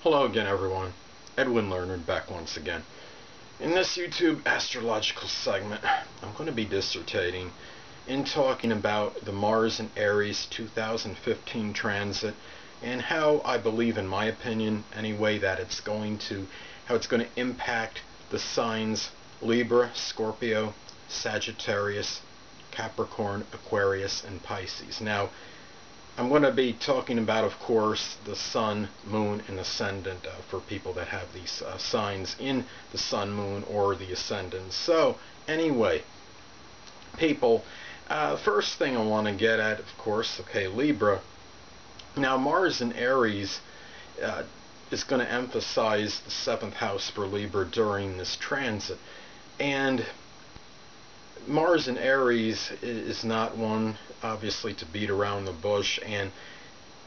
Hello again, everyone. Edwin Learnard back once again. In this YouTube astrological segment, I'm going to be dissertating in talking about the Mars in Aries 2015 transit and how I believe, in my opinion anyway, that how it's going to impact the signs Libra, Scorpio, Sagittarius, Capricorn, Aquarius, and Pisces. Now, I'm going to be talking about, of course, the Sun, Moon, and Ascendant for people that have these signs in the Sun, Moon, or the Ascendant. So, anyway, people, first thing I want to get at, of course, okay, Libra. Now, Mars in Aries is going to emphasize the 7th house for Libra during this transit. And Mars in Aries is not one, obviously, to beat around the bush, and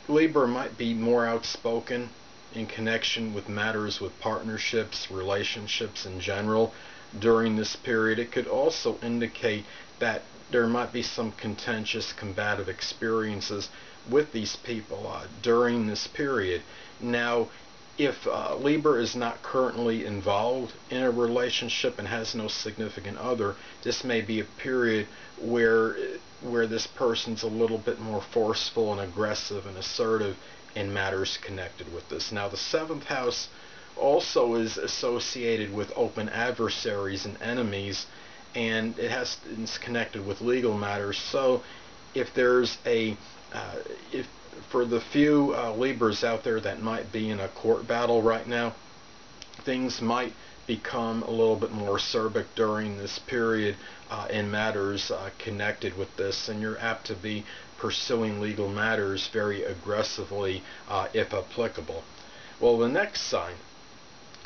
Libra might be more outspoken in connection with matters with partnerships, relationships in general during this period. It could also indicate that there might be some contentious, combative experiences with these people during this period. Now, if Libra is not currently involved in a relationship and has no significant other, this may be a period where this person's a little bit more forceful and aggressive and assertive in matters connected with this. Now, the 7th house also is associated with open adversaries and enemies, and it's connected with legal matters. So if there's for the few Libras out there that might be in a court battle right now, things might become a little bit more acerbic during this period in matters connected with this, and you're apt to be pursuing legal matters very aggressively if applicable. Well, the next sign,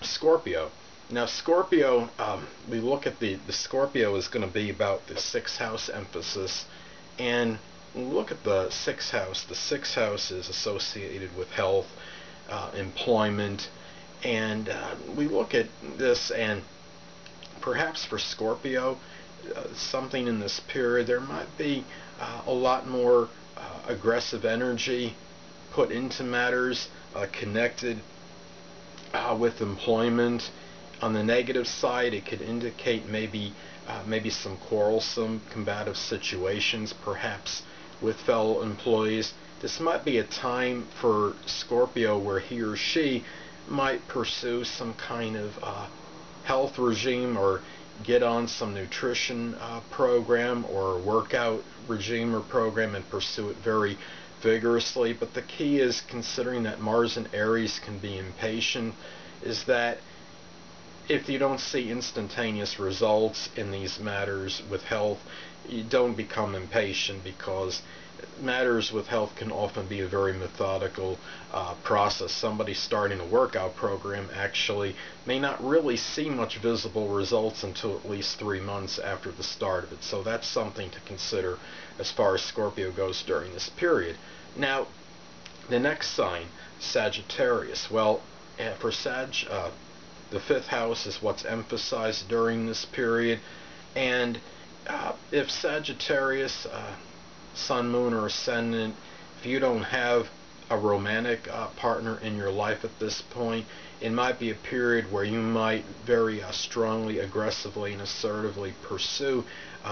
Scorpio. Now, Scorpio, we look at the Scorpio is going to be about the 6th house emphasis, and look at the 6th house. The 6th house is associated with health, employment, and we look at this, and perhaps for Scorpio, something in this period, there might be a lot more aggressive energy put into matters connected with employment. On the negative side, it could indicate maybe some quarrelsome, combative situations, perhaps with fellow employees. This might be a time for Scorpio where he or she might pursue some kind of health regime or get on some nutrition program or workout regime or program and pursue it very vigorously. But the key is, considering that Mars in Aries can be impatient, is that if you don't see instantaneous results in these matters with health, you don't become impatient, because matters with health can often be a very methodical process. Somebody starting a workout program actually may not really see much visible results until at least 3 months after the start of it. So that's something to consider as far as Scorpio goes during this period. Now, the next sign, Sagittarius. Well, for the 5th house is what's emphasized during this period, and if Sagittarius, Sun, Moon, or Ascendant, if you don't have a romantic partner in your life at this point, it might be a period where you might very strongly, aggressively, and assertively pursue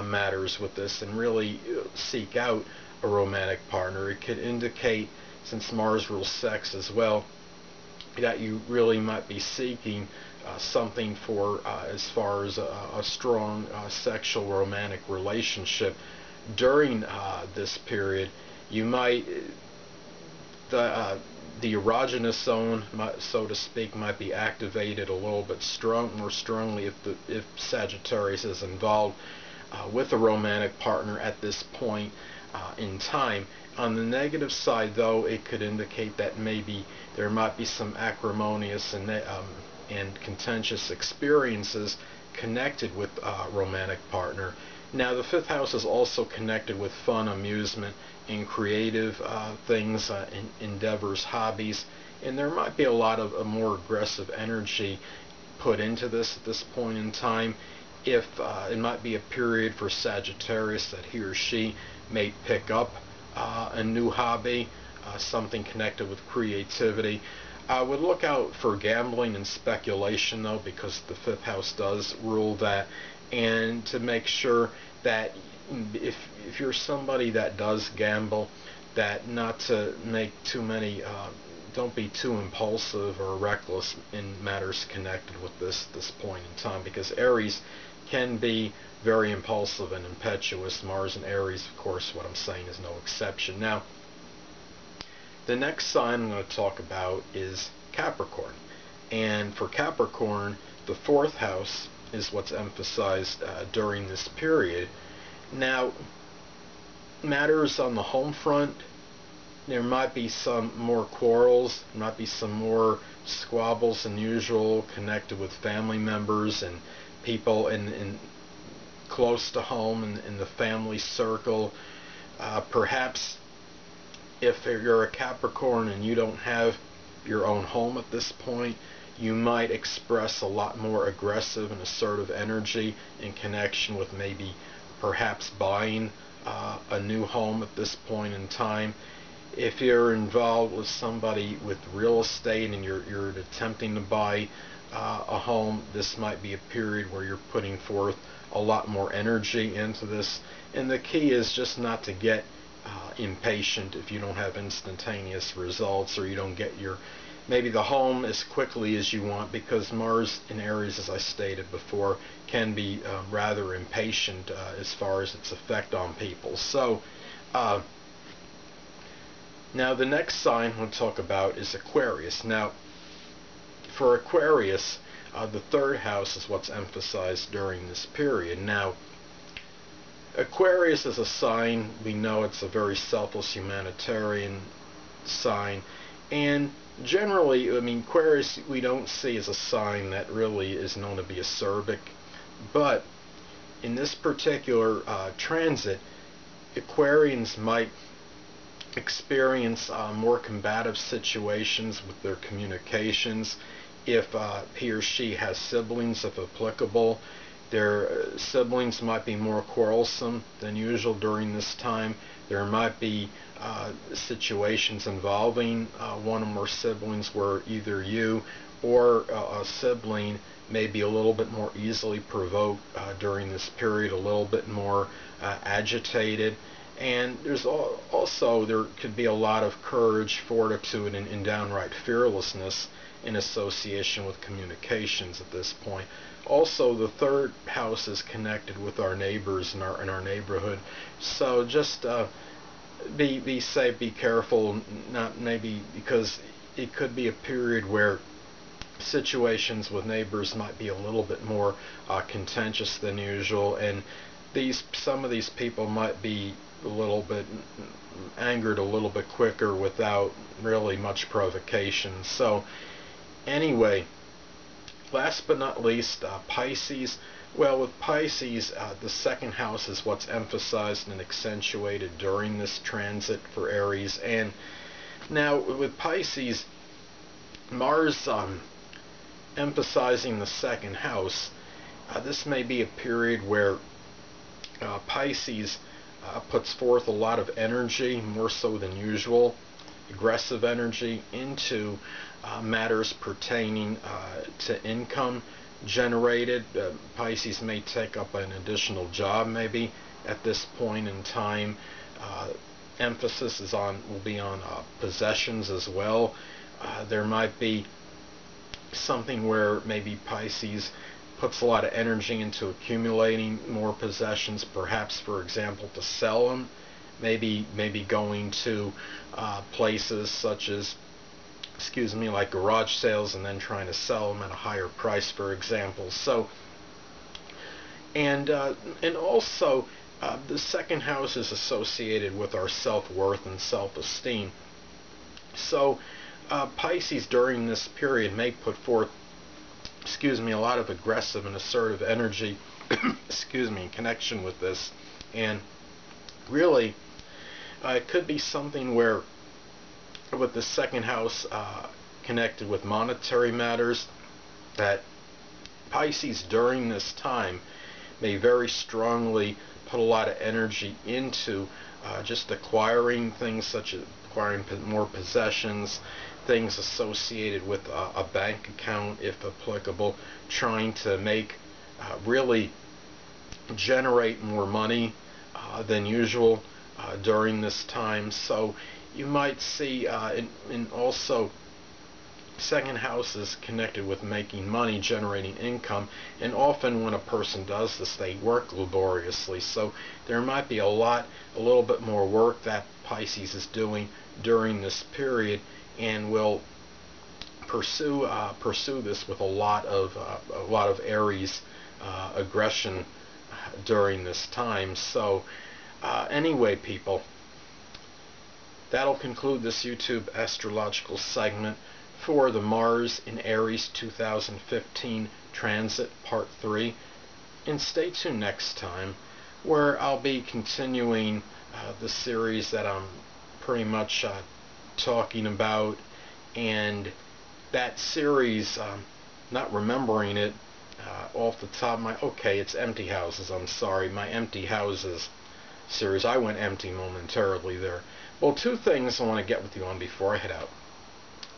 matters with this and really seek out a romantic partner. It could indicate, since Mars rules sex as well, that you really might be seeking something for as far as a strong sexual romantic relationship during this period. You might the erogenous zone, so to speak, might be activated a little bit more strongly if Sagittarius is involved with a romantic partner at this point in time. On the negative side, though, it could indicate that maybe there might be some acrimonious and contentious experiences connected with a romantic partner. Now, the 5th house is also connected with fun, amusement, and creative things, endeavors, hobbies, and there might be a lot of more aggressive energy put into this at this point in time. If it might be a period for Sagittarius that he or she may pick up a new hobby, something connected with creativity. I would look out for gambling and speculation though, because the fifth house does rule that, and to make sure that if you're somebody that does gamble, that not to make too many, don't be too impulsive or reckless in matters connected with this point in time, because Aries can be very impulsive and impetuous. Mars in Aries, of course, what I'm saying is no exception. Now, the next sign I'm going to talk about is Capricorn. And for Capricorn, the fourth house is what's emphasized during this period. Now, matters on the home front, there might be some more quarrels, there might be some more squabbles than usual connected with family members and people in close to home in the family circle. Perhaps if you're a Capricorn and you don't have your own home at this point, you might express a lot more aggressive and assertive energy in connection with maybe perhaps buying a new home at this point in time. If you're involved with somebody with real estate and you're attempting to buy a home, this might be a period where you're putting forth a lot more energy into this. And the key is just not to get impatient if you don't have instantaneous results, or you don't get maybe the home as quickly as you want, because Mars in Aries, as I stated before, can be rather impatient as far as its effect on people. So now the next sign we'll talk about is Aquarius. Now for Aquarius, the third house is what's emphasized during this period. Now Aquarius is a sign, we know it's a very selfless humanitarian sign, and generally, I mean, Aquarius we don't see as a sign that really is known to be acerbic, but in this particular transit, Aquarians might experience more combative situations with their communications. If he or she has siblings, if applicable, their siblings might be more quarrelsome than usual during this time. There might be situations involving one or more siblings where either you or a sibling may be a little bit more easily provoked during this period, a little bit more agitated. And there's also, there could be a lot of courage, fortitude, and downright fearlessness in association with communications at this point. Also, the third house is connected with our neighbors in our neighborhood, so just be safe, be careful, not maybe, because it could be a period where situations with neighbors might be a little bit more contentious than usual, and some of these people might be a little bit angered a little bit quicker without really much provocation. So anyway, last but not least, Pisces. Well, with Pisces, the second house is what's emphasized and accentuated during this transit for Aries. And now with Pisces, Mars emphasizing the second house, this may be a period where Pisces puts forth a lot of energy, more so than usual, aggressive energy, into matters pertaining to income generated. Pisces may take up an additional job maybe at this point in time. Emphasis will be on possessions as well. There might be something where maybe Pisces puts a lot of energy into accumulating more possessions, perhaps, for example, to sell them, maybe going to places such as, like garage sales, and then trying to sell them at a higher price, for example. So, and also the second house is associated with our self-worth and self-esteem. So Pisces during this period may put forth a lot of aggressive and assertive energy in connection with this. And really it could be something where, with the second house connected with monetary matters, that Pisces during this time may very strongly put a lot of energy into just acquiring things, such as acquiring more possessions. things associated with a bank account, if applicable, trying to really generate more money than usual during this time. So you might see, and also second house is connected with making money, generating income, and often when a person does this, they work laboriously. So there might be a little bit more work that Pisces is doing during this period, and will pursue this with a lot of Aries aggression during this time. So anyway, people, that'll conclude this YouTube astrological segment for the Mars in Aries 2015 transit part 3. And stay tuned next time, where I'll be continuing the series that I'm pretty much talking about. And that series, not remembering it off the top of my... Okay, it's Empty Houses, I'm sorry. My Empty Houses series. I went empty momentarily there. Well, two things I want to get with you on before I head out.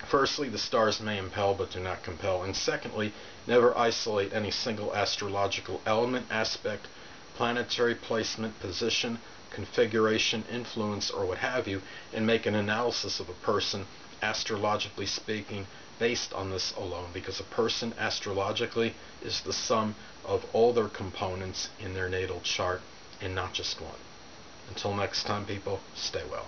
Firstly, the stars may impel but do not compel. And secondly, never isolate any single astrological element, aspect, planetary placement, position, configuration, influence, or what have you, and make an analysis of a person, astrologically speaking, based on this alone. Because a person, astrologically, is the sum of all their components in their natal chart, and not just one. Until next time, people, stay well.